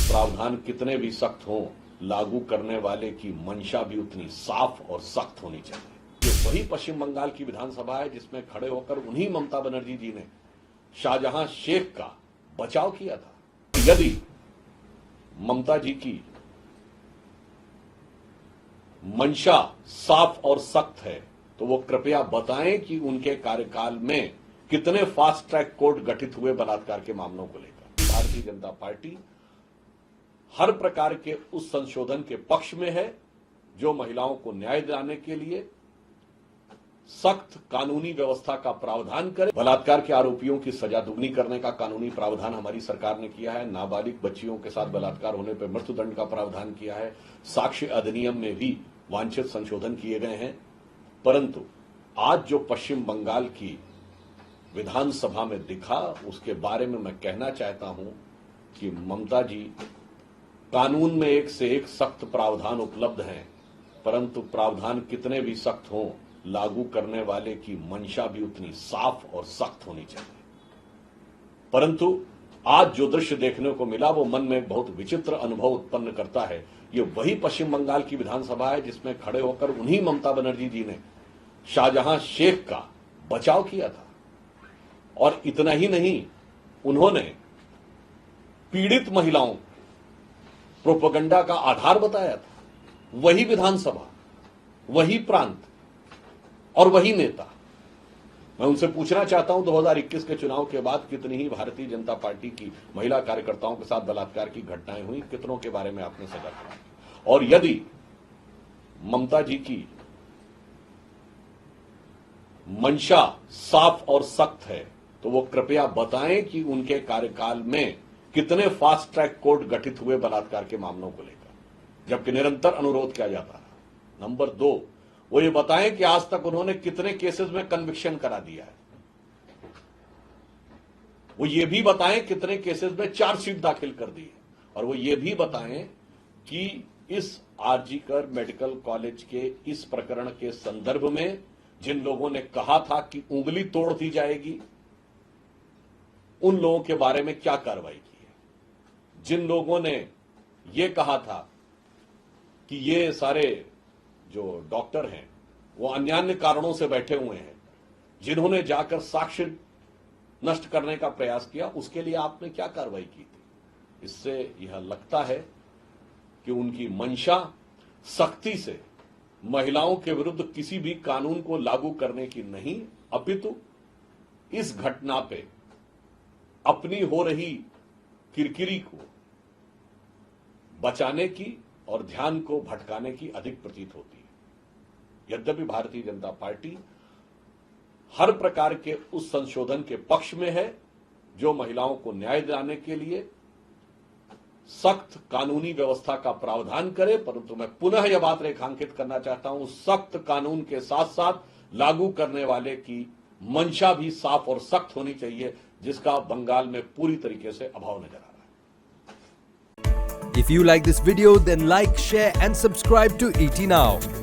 प्रावधान कितने भी सख्त हों, लागू करने वाले की मंशा भी उतनी साफ और सख्त होनी चाहिए। ये वही पश्चिम बंगाल की विधानसभा है जिसमें खड़े होकर उन्हीं ममता बनर्जी जी ने शाहजहां शेख का बचाव किया था। यदि ममता जी की मंशा साफ और सख्त है तो वो कृपया बताएं कि उनके कार्यकाल में कितने फास्ट ट्रैक कोर्ट गठित हुए बलात्कार के मामलों को लेकर। भारतीय जनता पार्टी हर प्रकार के उस संशोधन के पक्ष में है जो महिलाओं को न्याय दिलाने के लिए सख्त कानूनी व्यवस्था का प्रावधान करे। बलात्कार के आरोपियों की सजा दुगनी करने का कानूनी प्रावधान हमारी सरकार ने किया है। नाबालिग बच्चियों के साथ बलात्कार होने पर मृत्युदंड का प्रावधान किया है। साक्ष्य अधिनियम में भी वांछित संशोधन किए गए हैं। परंतु आज जो पश्चिम बंगाल की विधानसभा में दिखा, उसके बारे में मैं कहना चाहता हूं कि ममता जी, कानून में एक से एक सख्त प्रावधान उपलब्ध हैं, परंतु प्रावधान कितने भी सख्त हों, लागू करने वाले की मंशा भी उतनी साफ और सख्त होनी चाहिए। परंतु आज जो दृश्य देखने को मिला वो मन में बहुत विचित्र अनुभव उत्पन्न करता है। ये वही पश्चिम बंगाल की विधानसभा है जिसमें खड़े होकर उन्हीं ममता बनर्जी जी ने शाहजहां शेख का बचाव किया था। और इतना ही नहीं, उन्होंने पीड़ित महिलाओं प्रोपेगेंडा का आधार बताया था। वही विधानसभा, वही प्रांत और वही नेता। मैं उनसे पूछना चाहता हूं 2021 के चुनाव के बाद कितनी ही भारतीय जनता पार्टी की महिला कार्यकर्ताओं के साथ बलात्कार की घटनाएं हुई, कितनों के बारे में आपने सजा करा। और यदि ममता जी की मंशा साफ और सख्त है तो वो कृपया बताएं कि उनके कार्यकाल में कितने फास्ट ट्रैक कोर्ट गठित हुए बलात्कार के मामलों को लेकर, जबकि निरंतर अनुरोध किया जाता है। नंबर 2, वो ये बताएं कि आज तक उन्होंने कितने केसेस में कन्विक्शन करा दिया है। वो ये भी बताएं कितने केसेस में चार्जशीट दाखिल कर दी है। और वो ये भी बताएं कि इस आरजीकर मेडिकल कॉलेज के इस प्रकरण के संदर्भ में जिन लोगों ने कहा था कि उंगली तोड़ दी जाएगी, उन लोगों के बारे में क्या कार्रवाई की है। जिन लोगों ने यह कहा था कि ये सारे जो डॉक्टर हैं वो अन्यान्य कारणों से बैठे हुए हैं, जिन्होंने जाकर साक्ष्य नष्ट करने का प्रयास किया, उसके लिए आपने क्या कार्रवाई की थी। इससे यह लगता है कि उनकी मंशा सख्ती से महिलाओं के विरुद्ध किसी भी कानून को लागू करने की नहीं, अपितु इस घटना पे अपनी हो रही किरकिरी को बचाने की और ध्यान को भटकाने की अधिक प्रतीत होती है। यद्यपि भारतीय जनता पार्टी हर प्रकार के उस संशोधन के पक्ष में है जो महिलाओं को न्याय दिलाने के लिए सख्त कानूनी व्यवस्था का प्रावधान करे। परंतु मैं पुनः यह बात रेखांकित करना चाहता हूं, सख्त कानून के साथ साथ लागू करने वाले की मंशा भी साफ और सख्त होनी चाहिए, जिसका बंगाल में पूरी तरीके से अभाव नजर आ रहा है। If you like this video, then like, share and subscribe to ET Now.